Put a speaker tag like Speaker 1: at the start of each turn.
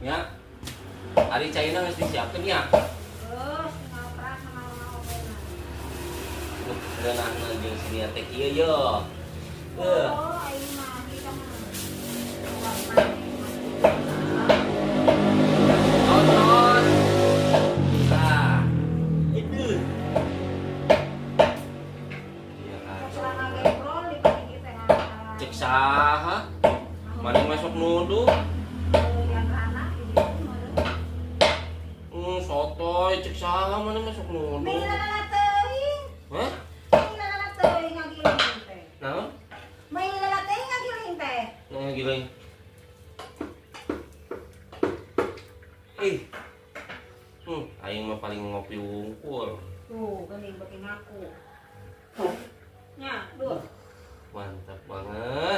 Speaker 1: Ya. Ari China geus disiapkeun ya.
Speaker 2: Terus tinggal peras sama lama-lama.
Speaker 1: Leunahna jeung sinia teh kieu yo.
Speaker 2: Oh, aing mah kita mah.
Speaker 1: Nonton. Nah. Itu. Iya kan.
Speaker 2: Selama gebrol di pagi kita
Speaker 1: Cek saha? Mani masuk nuduh.
Speaker 2: yang anak di situ mah.
Speaker 1: Sotoy cek saha mani masuk nuduh.
Speaker 2: Milana teuing.
Speaker 1: Hah?
Speaker 2: Milana teuing ngagiling teh.
Speaker 1: Naon?
Speaker 2: Milana teuing ngagiling teh.
Speaker 1: Nang giling. Aing mah paling ngopi wungkul.
Speaker 2: Tuh, geuning beuting aku. Nya, duh.
Speaker 1: Mantap banget.